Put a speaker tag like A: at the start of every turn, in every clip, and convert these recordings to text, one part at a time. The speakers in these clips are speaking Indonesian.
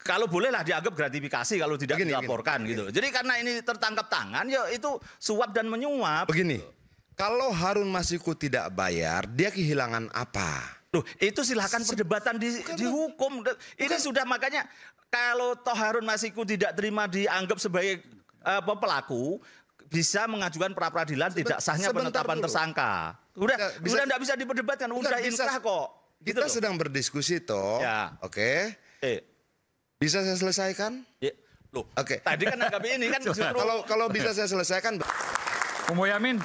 A: kalau bolehlah dianggap gratifikasi kalau tidak dilaporkan gitu. Jadi karena ini tertangkap tangan, ya itu suap dan menyuap.
B: Begini, kalau Harun Masiku tidak bayar, dia kehilangan apa?
A: Loh, itu silahkan perdebatan di hukum. Ini sudah makanya kalau toh Harun Masiku tidak terima dianggap sebagai pelaku, bisa mengajukan pra peradilan tidak sahnya penetapan tersangka. Udah tidak bisa diperdebatkan, udah inkrah kok.
B: Kita sedang berdiskusi toh.
A: Ya.
B: Oke. Bisa saya selesaikan?
A: Ya. Loh,
B: oke.
A: Tadi kan anggap ini kan justru
B: kalau bisa saya selesaikan.
C: Bung Boyamin,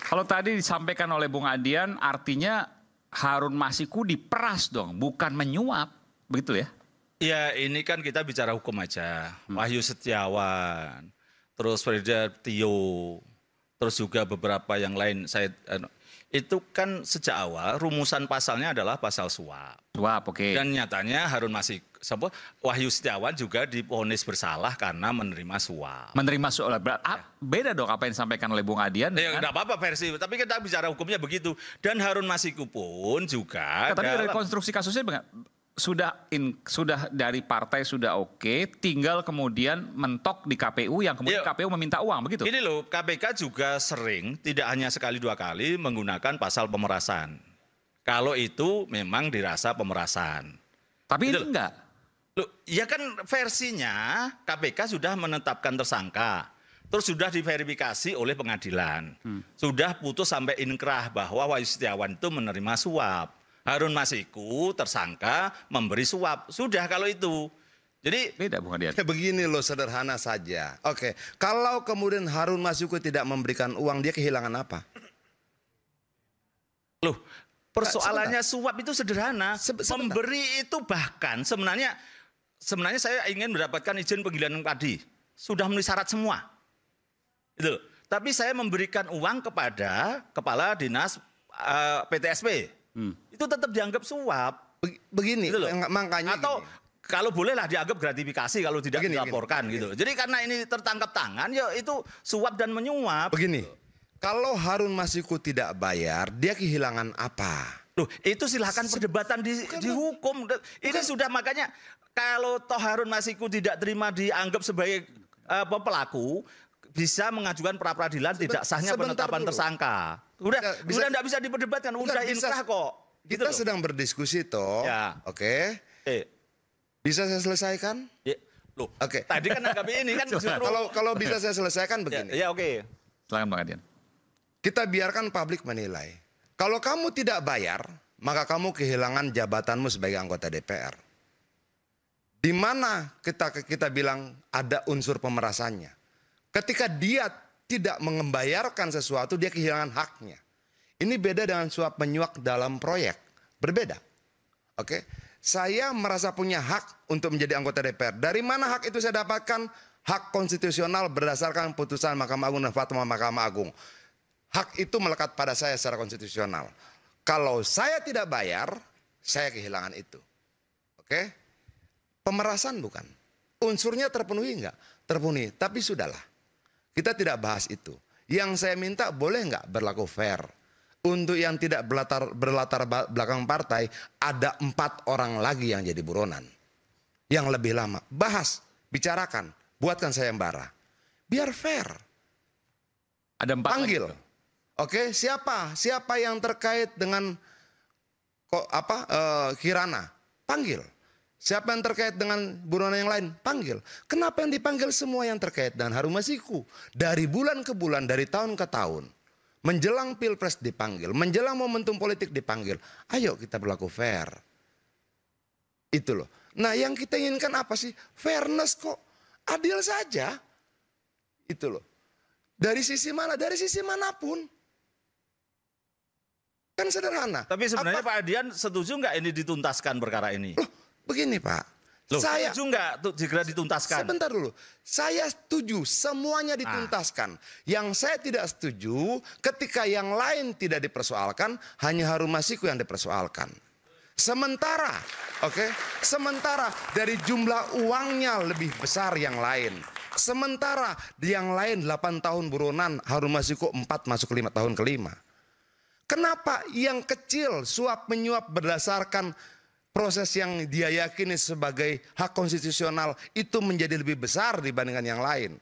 C: kalau tadi disampaikan oleh Bung Adian, artinya Harun Masiku diperas dong, bukan menyuap, begitu ya?
A: Ya, ini kan kita bicara hukum aja. Wahyu Setiawan, terus Frida Tio, terus juga beberapa yang lain. Itu kan sejak awal rumusan pasalnya adalah pasal suap.
C: Suap, oke.
A: Dan nyatanya Harun Masiku, Wahyu Setiawan juga divonis bersalah karena menerima suap.
C: Menerima suap, beda dong apa yang disampaikan oleh Bung Adian.
A: Ya enggak apa-apa versi, tapi kita bicara hukumnya begitu. Dan Harun Masiku pun juga.
C: Tapi dari konstruksi kasusnya sudah dari partai sudah oke, tinggal kemudian mentok di KPU yang kemudian KPU meminta uang, begitu?
A: Ini loh, KPK juga sering, tidak hanya sekali dua kali menggunakan pasal pemerasan. Kalau itu memang dirasa pemerasan.
C: Tapi ini enggak.
A: Loh, ya kan versinya KPK sudah menetapkan tersangka, terus sudah diverifikasi oleh pengadilan. Sudah putus sampai inkrah bahwa Wahyu Setiawan itu menerima suap. Harun Masiku tersangka memberi suap. Sudah kalau itu. Jadi
C: beda Bung Adian.
B: Begini loh, sederhana saja. Oke, kalau kemudian Harun Masiku tidak memberikan uang, dia kehilangan apa?
A: Loh, persoalannya suap itu sederhana. Memberi itu bahkan sebenarnya saya ingin mendapatkan izin penggilingan padi. Sudah memenuhi syarat semua. Itu. Tapi saya memberikan uang kepada kepala dinas PTSP. Itu tetap dianggap suap.
B: Begini, gitu makanya
A: atau kalau bolehlah dianggap gratifikasi kalau tidak dilaporkan gitu. Jadi karena ini tertangkap tangan, ya itu suap dan menyuap.
B: Begini, kalau Harun Masiku tidak bayar, dia kehilangan apa?
A: Loh, itu silahkan perdebatan di hukum. Ini sudah makanya kalau toh Harun Masiku tidak terima dianggap sebagai pelaku, bisa mengajukan pra peradilan tidak sahnya penetapan tersangka. Udah tidak bisa diperdebatkan, udah inkrah kok.
B: Kita sedang berdiskusi toh.
A: Ya.
B: Oke. Bisa saya selesaikan?
A: Ya. Loh,
B: oke.
A: Tadi kan anggap ini kan justru
B: kalau bisa saya selesaikan begini.
A: Ya, oke.
C: Silakan Bang Adian.
B: Kita biarkan publik menilai. Kalau kamu tidak bayar, maka kamu kehilangan jabatanmu sebagai anggota DPR. Di mana kita bilang ada unsur pemerasannya. Ketika dia tidak membayarkan sesuatu, dia kehilangan haknya. Ini beda dengan suap menyuap dalam proyek. Berbeda. Oke. Saya merasa punya hak untuk menjadi anggota DPR. Dari mana hak itu saya dapatkan? Hak konstitusional berdasarkan putusan Mahkamah Agung dan fatwa Mahkamah Agung. Hak itu melekat pada saya secara konstitusional. Kalau saya tidak bayar, saya kehilangan itu. Oke. Pemerasan bukan. Unsurnya terpenuhi enggak? Terpenuhi. Tapi sudahlah. Kita tidak bahas itu. Yang saya minta boleh nggak berlaku fair. Untuk yang tidak berlatar belakang partai, ada 4 orang lagi yang jadi buronan. Yang lebih lama. Bahas, bicarakan, buatkan sayembara. Biar fair.
C: Ada 4
B: panggil.
C: Lagi.
B: Oke, siapa yang terkait dengan Kirana? Panggil. Siapa yang terkait dengan buronan yang lain? Panggil. Kenapa yang dipanggil semua yang terkait dengan Harun Masiku? Dari bulan ke bulan, dari tahun ke tahun. Menjelang Pilpres dipanggil. Menjelang momentum politik dipanggil. Ayo kita berlaku fair. Itu loh. Nah yang kita inginkan apa sih? Fairness kok. Adil saja. Itu loh. Dari sisi mana? Dari sisi manapun. Kan sederhana.
A: Tapi sebenarnya Pak Adian setuju nggak ini dituntaskan perkara ini?
B: Loh, begini Pak.
A: Loh, saya setuju nggak segera dituntaskan?
B: Sebentar dulu. Saya setuju semuanya dituntaskan. Yang saya tidak setuju ketika yang lain tidak dipersoalkan, hanya Harun Masiku yang dipersoalkan. Sementara, sementara dari jumlah uangnya lebih besar yang lain. Sementara di yang lain 8 tahun buronan, Harun Masiku 4 masuk 5 tahun ke-5. Kenapa yang kecil suap menyuap berdasarkan proses yang dia yakini sebagai hak konstitusional itu menjadi lebih besar dibandingkan yang lain.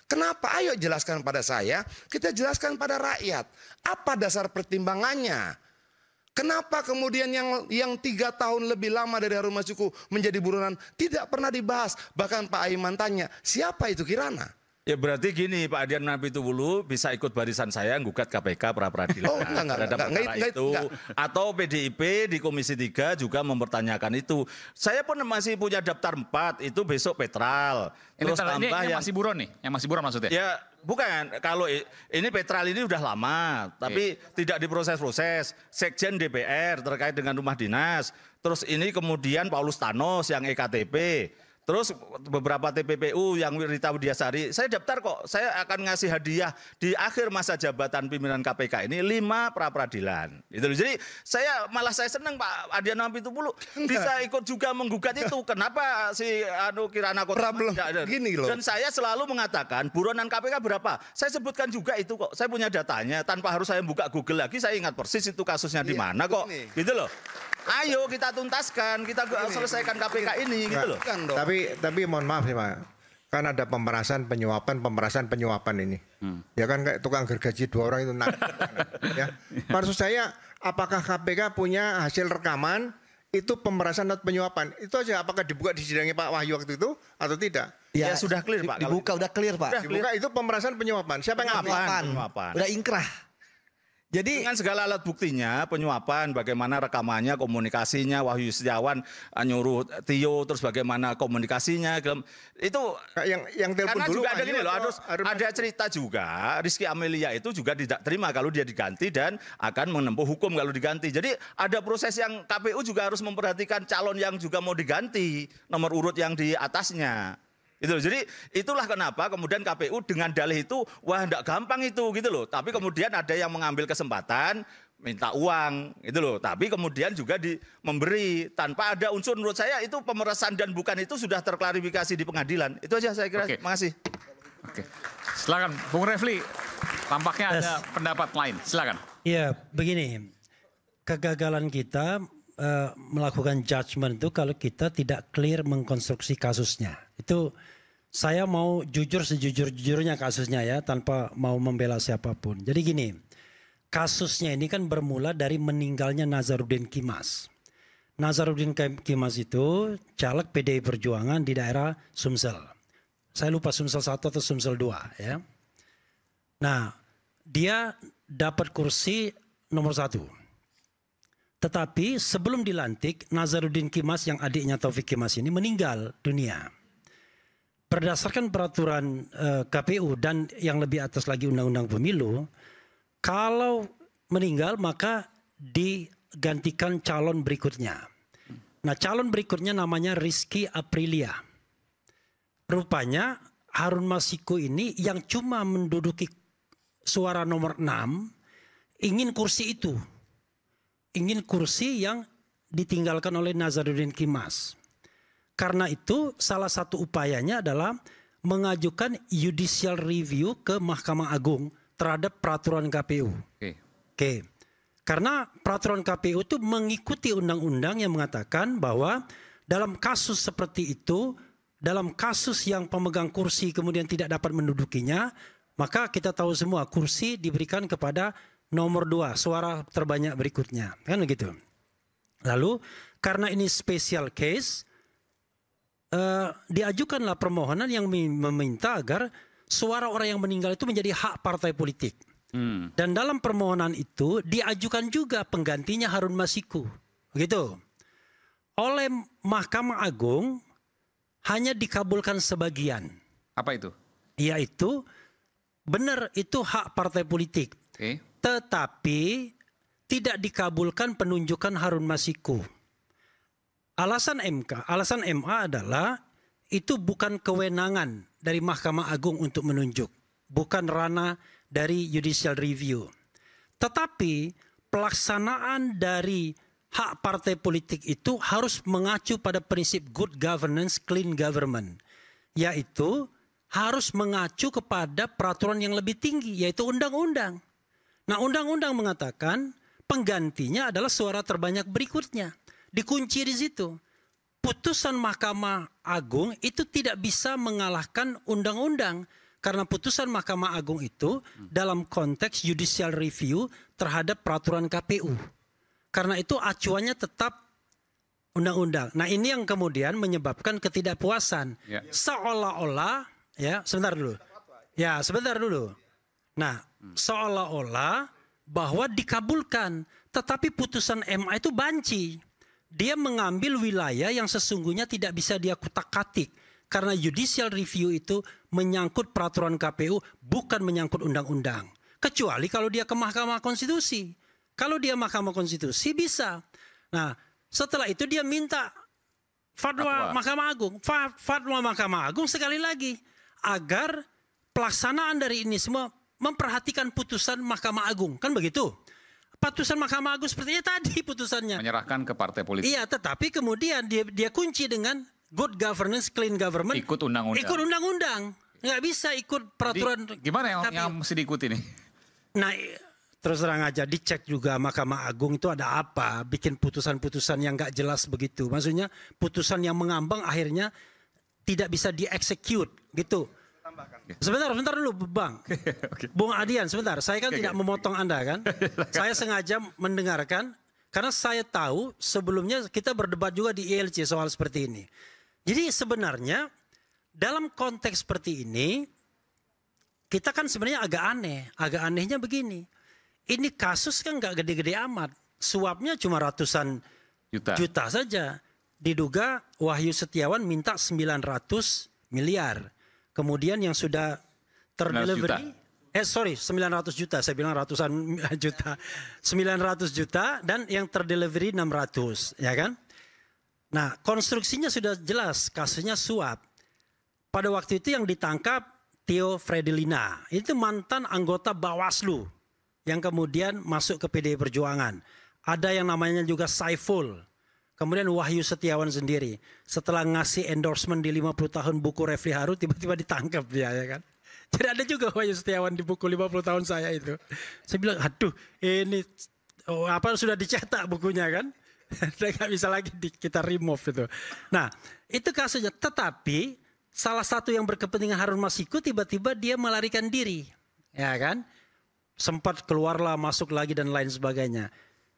B: Kenapa? Ayo jelaskan pada saya, kita jelaskan pada rakyat. Apa dasar pertimbangannya? Kenapa kemudian yang 3 tahun lebih lama dari Harun Masiku menjadi buronan tidak pernah dibahas? Bahkan Pak Aiman tanya, siapa itu Kirana?
A: Ya berarti gini, Pak Adian Napitupulu bisa ikut barisan saya gugat KPK pra-peradilan terhadap perkara itu. Atau PDIP di Komisi 3 juga mempertanyakan itu. Saya pun masih punya daftar 4, itu besok Petral. Terus tambah
C: yang masih buron nih, yang masih buron maksudnya?
A: Ya bukan, kalau ini Petral ini udah lama, tapi tidak diproses-proses. Sekjen DPR terkait dengan rumah dinas. Terus ini kemudian Paulus Thanos yang EKTP. Terus beberapa TPPU yang Rita Widiasari, saya daftar kok, saya akan ngasih hadiah di akhir masa jabatan pimpinan KPK ini 5 pra-peradilan. Jadi saya senang Pak Adian Napitupulu bisa ikut juga menggugat itu. Kenapa si Kirana Kota
B: gini loh.
A: Dan saya selalu mengatakan buronan KPK berapa? Saya sebutkan juga itu kok. Saya punya datanya tanpa harus saya buka Google lagi, saya ingat persis itu kasusnya di mana kok. Gitu loh. Ayo kita tuntaskan, kita selesaikan KPK ini gitu loh.
D: Tapi mohon maaf nih Pak, kan ada pemerasan penyuapan ini. Ya kan kayak tukang gergaji 2 orang itu ya. Maksud saya, apakah KPK punya hasil rekaman itu pemerasan atau penyuapan? Itu aja, apakah dibuka di sidangnya Pak Wahyu waktu itu atau tidak?
A: Ya sudah clear Pak.
E: Dibuka udah clear Pak.
D: Dibuka itu pemerasan penyuapan. Siapa yang ngambil?
E: Udah ingkrah. Jadi
A: dengan segala alat buktinya, penyuapan, bagaimana rekamannya, komunikasinya, Wahyu Setiawan nyuruh Tio, terus bagaimana komunikasinya, itu
D: yang telepon
A: karena
D: dulu
A: juga ada gini loh, ada cerita juga, Rizky Amelia itu juga tidak terima kalau dia diganti dan akan menempuh hukum kalau diganti. Jadi ada proses yang KPU juga harus memperhatikan calon yang juga mau diganti, nomor urut yang di atasnya. Jadi itulah kenapa kemudian KPU dengan dalih itu, wah enggak gampang itu gitu loh. Tapi kemudian ada yang mengambil kesempatan minta uang gitu loh. Tapi kemudian juga memberi tanpa ada unsur, menurut saya itu pemerasan dan bukan itu sudah terklarifikasi di pengadilan. Itu aja saya kira. Terima kasih.
C: Oke. Silakan Bung Refli. Tampaknya ada pendapat lain. Silakan.
F: Iya, begini. Kegagalan kita melakukan judgement itu kalau kita tidak clear mengkonstruksi kasusnya. Itu saya mau jujur sejujur-jujurnya kasusnya ya, tanpa mau membela siapapun. Jadi gini, kasusnya ini kan bermula dari meninggalnya Nazarudin Kimas. Nazarudin Kimas itu caleg PDI Perjuangan di daerah Sumsel. Saya lupa Sumsel 1 atau Sumsel 2 ya. Nah, dia dapat kursi nomor 1. Tetapi sebelum dilantik, Nazarudin Kimas yang adiknya Taufik Kimas ini meninggal dunia. Berdasarkan peraturan KPU dan yang lebih atas lagi Undang-Undang Pemilu, kalau meninggal maka digantikan calon berikutnya. Nah, calon berikutnya namanya Rizky Aprilia. Rupanya Harun Masiku ini yang cuma menduduki suara nomor 6 ingin kursi itu. Ingin kursi yang ditinggalkan oleh Nazarudin Kimas. Karena itu salah satu upayanya adalah mengajukan judicial review ke Mahkamah Agung terhadap peraturan KPU. Oke. Karena peraturan KPU itu mengikuti undang-undang yang mengatakan bahwa dalam kasus seperti itu, dalam kasus yang pemegang kursi kemudian tidak dapat mendudukinya, maka kita tahu semua kursi diberikan kepada nomor 2, suara terbanyak berikutnya. Kan begitu. Lalu karena ini special case, diajukanlah permohonan yang meminta agar suara orang yang meninggal itu menjadi hak partai politik. Dan dalam permohonan itu diajukan juga penggantinya Harun Masiku. Begitu. Oleh Mahkamah Agung hanya dikabulkan sebagian.
C: Apa itu?
F: Yaitu benar itu hak partai politik. Tetapi tidak dikabulkan penunjukan Harun Masiku. Alasan MA adalah itu bukan kewenangan dari Mahkamah Agung untuk menunjuk. Bukan ranah dari judicial review. Tetapi pelaksanaan dari hak partai politik itu harus mengacu pada prinsip good governance, clean government. Yaitu harus mengacu kepada peraturan yang lebih tinggi, yaitu undang-undang. Nah, undang-undang mengatakan penggantinya adalah suara terbanyak berikutnya. dikunci di situ. Putusan Mahkamah Agung itu tidak bisa mengalahkan undang-undang. Karena putusan Mahkamah Agung itu dalam konteks judicial review terhadap peraturan KPU. Karena itu acuannya tetap undang-undang. Nah ini yang kemudian menyebabkan ketidakpuasan.
C: Ya.
F: Seolah-olah, ya sebentar dulu. Nah seolah-olah bahwa dikabulkan. Tetapi putusan MA itu banci. Dia mengambil wilayah yang sesungguhnya tidak bisa dia kutak-katik. Karena judicial review itu menyangkut peraturan KPU, bukan menyangkut undang-undang. Kecuali kalau dia ke Mahkamah Konstitusi. Kalau dia Mahkamah Konstitusi bisa. Nah setelah itu dia minta fatwa Mahkamah Agung. Fatwa Mahkamah Agung sekali lagi. Agar pelaksanaan dari ini semua memperhatikan putusan Mahkamah Agung. Kan begitu? Putusan Mahkamah Agung sepertinya tadi putusannya.
C: Menyerahkan ke partai politik.
F: Iya, tetapi kemudian dia kunci dengan good governance, clean government.
C: Ikut undang-undang.
F: Ikut undang-undang. Nggak bisa ikut peraturan.
C: Jadi, gimana yang mesti diikuti nih?
F: Nah, terus terang aja dicek juga Mahkamah Agung itu ada apa. Bikin putusan-putusan yang nggak jelas begitu. Maksudnya putusan yang mengambang akhirnya tidak bisa dieksekut gitu. Sebentar dulu Bang.
C: Oke.
F: Bung Adian sebentar. Saya kan tidak memotong Anda kan. Saya sengaja mendengarkan. Karena saya tahu sebelumnya kita berdebat juga di ILC soal seperti ini. Jadi sebenarnya dalam konteks seperti ini. Kita kan sebenarnya agak aneh. Agak anehnya begini. Ini kasus kan gak gede-gede amat. Suapnya cuma ratusan juta saja. Diduga Wahyu Setiawan minta 900 miliar. Kemudian yang sudah terdelivery, 900 juta, saya bilang ratusan juta. 900 juta dan yang terdelivery 600, ya kan? Nah, konstruksinya sudah jelas, kasusnya suap. Pada waktu itu yang ditangkap Theo Fredilina, itu mantan anggota Bawaslu yang kemudian masuk ke PDI Perjuangan. Ada yang namanya juga Saiful. Kemudian Wahyu Setiawan sendiri. Setelah ngasih endorsement di 50 tahun buku Refli Harun, tiba-tiba ditangkap dia, ya kan. Jadi ada juga Wahyu Setiawan di buku 50 tahun saya itu. Saya bilang, aduh ini sudah dicetak bukunya kan. Udah gak bisa lagi kita remove itu. Nah itu kasusnya. Tetapi salah satu yang berkepentingan Harun Masiku tiba-tiba dia melarikan diri. Ya kan. Sempat keluarlah, masuk lagi dan lain sebagainya.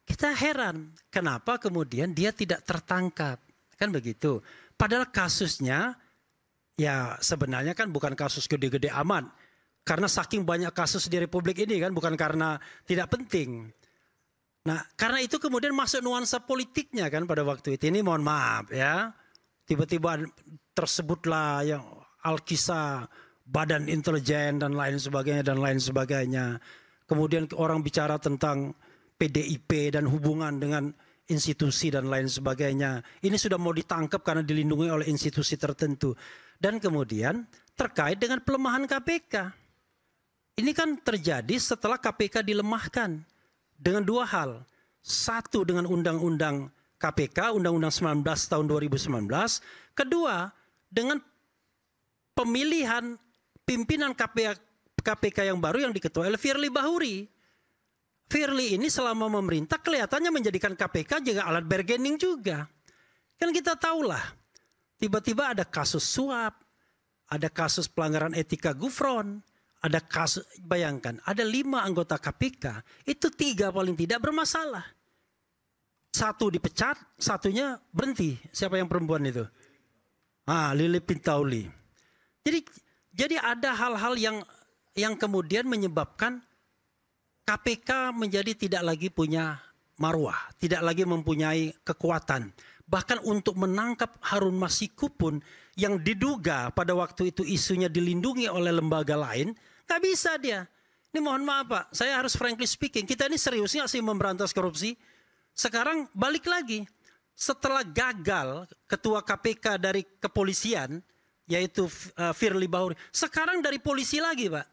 F: Kita heran, kenapa kemudian dia tidak tertangkap? Kan begitu. Padahal kasusnya, ya sebenarnya kan bukan kasus gede-gede amat. Karena saking banyak kasus di Republik ini kan, bukan karena tidak penting. Nah, karena itu kemudian masuk nuansa politiknya kan pada waktu itu. Ini mohon maaf ya. Tiba-tiba tersebutlah yang Al-Kisah, Badan Intelijen dan lain sebagainya. Kemudian orang bicara tentang PDIP dan hubungan dengan institusi dan lain sebagainya. Ini sudah mau ditangkap karena dilindungi oleh institusi tertentu. Dan kemudian terkait dengan pelemahan KPK. Ini kan terjadi setelah KPK dilemahkan. Dengan dua hal. Satu dengan Undang-Undang KPK, Undang-Undang 19 tahun 2019. Kedua dengan pemilihan pimpinan KPK yang baru yang diketuai oleh Firly Bahuri. Firly ini selama memerintah kelihatannya menjadikan KPK juga alat bargaining juga. Kan kita tahulah, tiba-tiba ada kasus suap, ada kasus pelanggaran etika Gufron, ada kasus, bayangkan ada 5 anggota KPK, itu 3 paling tidak bermasalah. 1 dipecat, 1-nya berhenti. Siapa yang perempuan itu? Lili Pintauli. Jadi ada hal-hal yang kemudian menyebabkan KPK menjadi tidak lagi punya marwah, tidak lagi mempunyai kekuatan. Bahkan untuk menangkap Harun Masiku pun yang diduga pada waktu itu isunya dilindungi oleh lembaga lain, gak bisa dia. Ini mohon maaf Pak, saya harus frankly speaking, kita ini serius gak sih memberantas korupsi? Sekarang balik lagi, setelah gagal ketua KPK dari kepolisian, yaitu Firly Bahuri, sekarang dari polisi lagi Pak.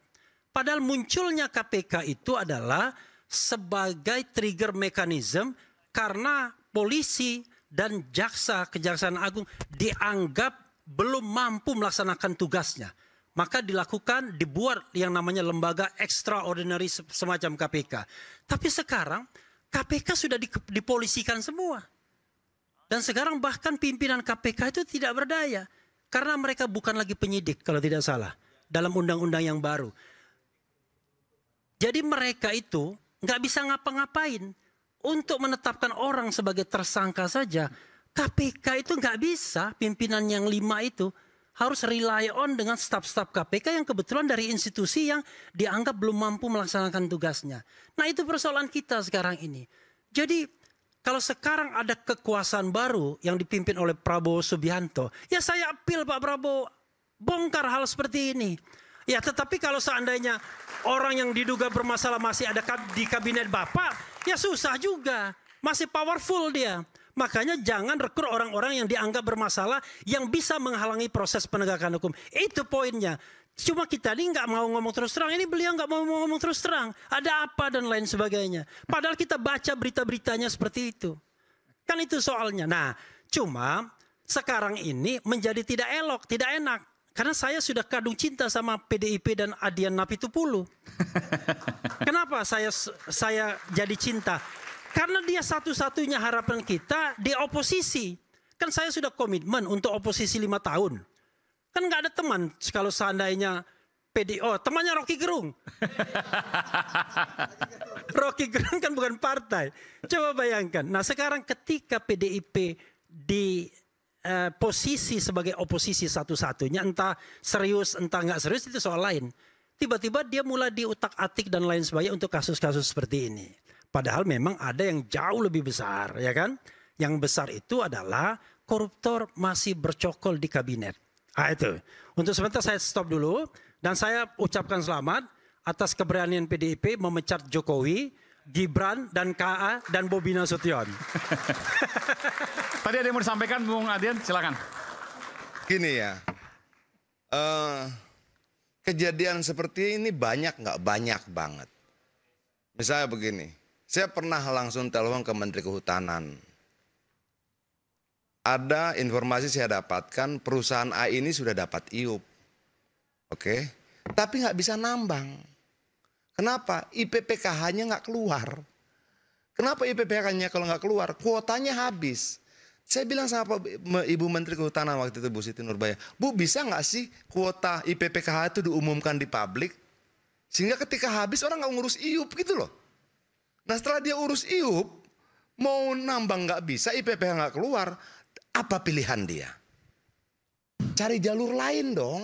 F: Padahal munculnya KPK itu adalah sebagai trigger mechanism karena polisi dan Kejaksaan Agung dianggap belum mampu melaksanakan tugasnya. Maka dibuat yang namanya lembaga extraordinary semacam KPK. Tapi sekarang KPK sudah dipolisikan semua. Dan sekarang bahkan pimpinan KPK itu tidak berdaya. Karena mereka bukan lagi penyidik kalau tidak salah. Dalam undang-undang yang baru. Jadi mereka itu nggak bisa ngapa-ngapain. Untuk menetapkan orang sebagai tersangka saja, KPK itu nggak bisa, pimpinan yang 5 itu harus rely on dengan staf-staf KPK yang kebetulan dari institusi yang dianggap belum mampu melaksanakan tugasnya. Nah itu persoalan kita sekarang ini. Jadi kalau sekarang ada kekuasaan baru yang dipimpin oleh Prabowo Subianto, ya saya appeal Pak Prabowo, bongkar hal seperti ini. Ya tetapi kalau seandainya orang yang diduga bermasalah masih ada di kabinet Bapak, ya susah juga. Masih powerful dia. Makanya jangan rekrut orang-orang yang dianggap bermasalah yang bisa menghalangi proses penegakan hukum. Itu poinnya. Cuma kita ini nggak mau ngomong terus terang. Ini beliau nggak mau ngomong terus terang. Ada apa dan lain sebagainya. Padahal kita baca berita-beritanya seperti itu. Kan itu soalnya. Nah cuma sekarang ini menjadi tidak elok, tidak enak. Karena saya sudah kadung cinta sama PDIP dan Adian Napitupulu. Kenapa saya jadi cinta? Karena dia satu-satunya harapan kita di oposisi. Kan saya sudah komitmen untuk oposisi 5 tahun. Kan nggak ada teman kalau seandainya temannya Rocky Gerung. Rocky Gerung kan bukan partai. Coba bayangkan. Nah sekarang ketika PDIP di posisi sebagai oposisi satu-satunya, entah serius entah nggak serius itu soal lain. Tiba-tiba dia mulai diutak-atik dan lain sebagainya untuk kasus-kasus seperti ini. Padahal memang ada yang jauh lebih besar, ya kan? Yang besar itu adalah koruptor masih bercokol di kabinet. Ah itu. Untuk sebentar saya stop dulu dan saya ucapkan selamat atas keberanian PDIP memecat Jokowi, Gibran dan KA dan Bobi Nasution.
C: Tadi ada yang mau disampaikan Bung Adian, silakan.
B: Gini ya, kejadian seperti ini banyak nggak? Banyak banget. Misalnya begini, saya pernah langsung telepon ke Menteri Kehutanan. Ada informasi saya dapatkan perusahaan A ini sudah dapat IUP. Oke, tapi nggak bisa nambang. Kenapa? IPPKH-nya nggak keluar. Kenapa IPPKH-nya kalau nggak keluar? Kuotanya habis. Saya bilang sama Ibu Menteri Kehutanan waktu itu Bu Siti Nurbaya, Bu bisa nggak sih kuota IPPKH itu diumumkan di publik? Sehingga ketika habis orang nggak ngurus IUP gitu loh. Nah setelah dia urus IUP, mau nambang nggak bisa, IPPKH nggak keluar, apa pilihan dia? Cari jalur lain dong.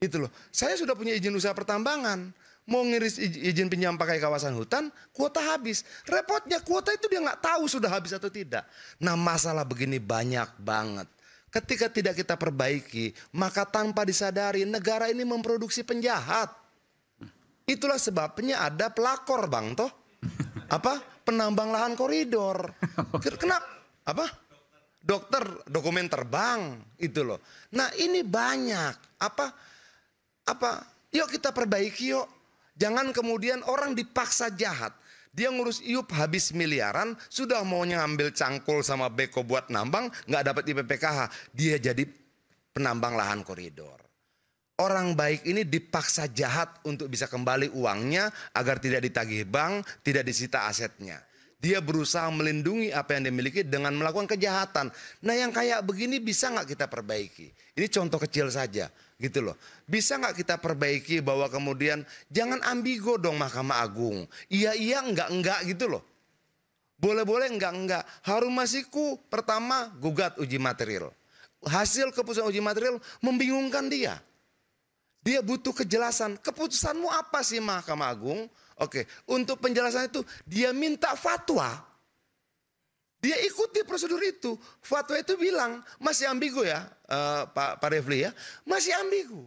B: Gitu loh. Saya sudah punya izin usaha pertambangan. Mau ngiris izin pinjam pakai kawasan hutan, kuota habis. Repotnya kuota itu dia nggak tahu sudah habis atau tidak. Nah masalah begini banyak banget. Ketika tidak kita perbaiki, maka tanpa disadari negara ini memproduksi penjahat. Itulah sebabnya ada pelakor bang toh. Apa? Penambang lahan koridor. Kenapa? Apa? Dokter dokumen terbang itu loh. Nah ini banyak. Apa? Yuk kita perbaiki yuk. Jangan kemudian orang dipaksa jahat. Dia ngurus IUP habis miliaran, sudah maunya ngambil cangkul sama beko buat nambang, nggak dapat IPPKH. Dia jadi penambang lahan koridor. Orang baik ini dipaksa jahat untuk bisa kembali uangnya agar tidak ditagih bank, tidak disita asetnya. Dia berusaha melindungi apa yang dimiliki dengan melakukan kejahatan. Nah yang kayak begini bisa nggak kita perbaiki? Ini contoh kecil saja gitu loh. Bisa nggak kita perbaiki bahwa kemudian jangan ambigo dong Mahkamah Agung. Iya enggak gitu loh. Boleh enggak. Harun Masiku pertama gugat uji material. Hasil keputusan uji material membingungkan dia. Dia butuh kejelasan. Keputusanmu apa sih Mahkamah Agung? Oke, untuk penjelasan itu dia minta fatwa. Dia ikuti prosedur itu. Fatwa itu bilang masih ambigu ya Pak Refli ya. Masih ambigu.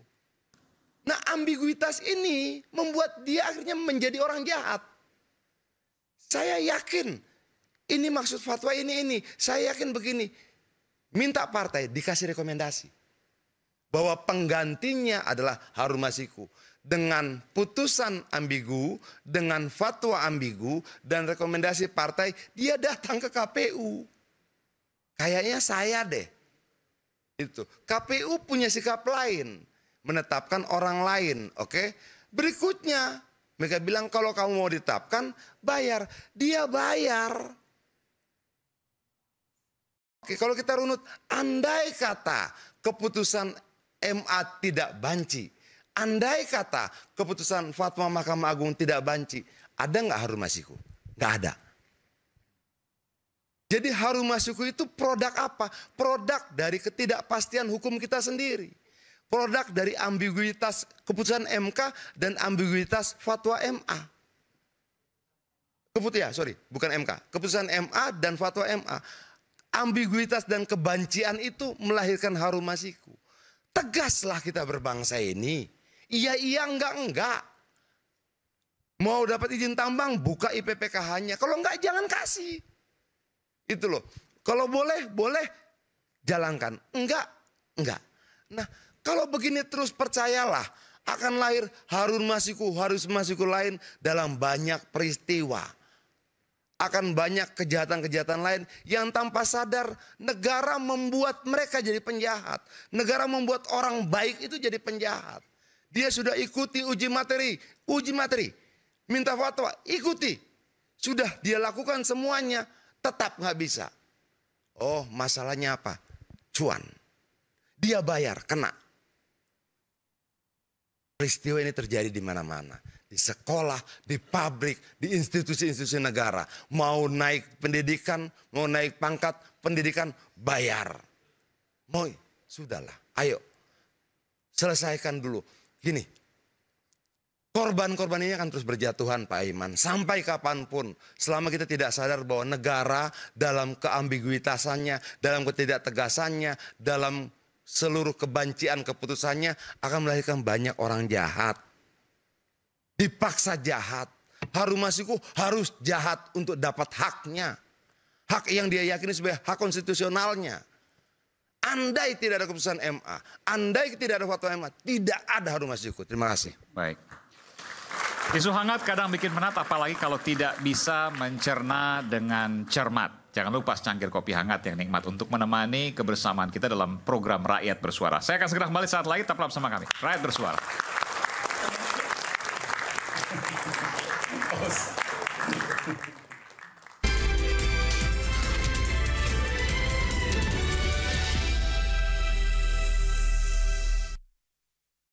B: Nah ambiguitas ini membuat dia akhirnya menjadi orang jahat. Saya yakin ini maksud fatwa ini. Saya yakin begini. Minta partai dikasih rekomendasi. Bahwa penggantinya adalah Harun Masiku. Dengan putusan ambigu, dengan fatwa ambigu, dan rekomendasi partai, dia datang ke KPU. Kayaknya saya deh. Itu. KPU punya sikap lain. Menetapkan orang lain. Oke. Berikutnya, mereka bilang kalau kamu mau ditetapkan, bayar. Dia bayar. Oke, kalau kita runut, andai kata keputusan MA tidak banci, andai kata keputusan fatwa Mahkamah Agung tidak banci, ada nggak Harun Masiku? Nggak ada. Jadi Harun Masiku itu produk apa? Produk dari ketidakpastian hukum kita sendiri. Produk dari ambiguitas keputusan MK dan ambiguitas fatwa MA. Bukan MK. Keputusan MA dan fatwa MA. Ambiguitas dan kebancian itu melahirkan Harun Masiku. Tegaslah kita berbangsa ini. Iya, enggak. Mau dapat izin tambang, buka IPPKH-nya. Kalau enggak, jangan kasih. Itu loh. Kalau boleh, jalankan. Enggak. Nah, kalau begini terus percayalah, akan lahir Harun Masiku lain dalam banyak peristiwa. Akan banyak kejahatan-kejahatan lain yang tanpa sadar negara membuat mereka jadi penjahat. Negara membuat orang baik itu jadi penjahat. Dia sudah ikuti uji materi. Minta fatwa, ikuti. Sudah dia lakukan semuanya, tetap nggak bisa. Oh, masalahnya apa? Cuan. Dia bayar, kena. Peristiwa ini terjadi di mana-mana. Di sekolah, di pabrik, di institusi-institusi negara. Mau naik pendidikan, mau naik pangkat pendidikan, bayar. Sudahlah, ayo. Selesaikan dulu. Gini, korban-korban ini akan terus berjatuhan Pak Iman. Sampai kapanpun, selama kita tidak sadar bahwa negara dalam keambiguitasannya, dalam ketidaktegasannya, dalam seluruh kebancian keputusannya akan melahirkan banyak orang jahat. Dipaksa jahat. Harun Masiku harus jahat untuk dapat haknya. Hak yang dia yakini sebagai hak konstitusionalnya. Andai tidak ada keputusan MA, andai tidak ada fatwa MA, tidak ada Harun Masiku. Terima kasih.
C: Baik. Isu hangat kadang bikin penat, apalagi kalau tidak bisa mencerna dengan cermat. Jangan lupa secangkir kopi hangat yang nikmat untuk menemani kebersamaan kita dalam program Rakyat Bersuara. Saya akan segera kembali saat lagi, tetaplah bersama kami. Rakyat Bersuara.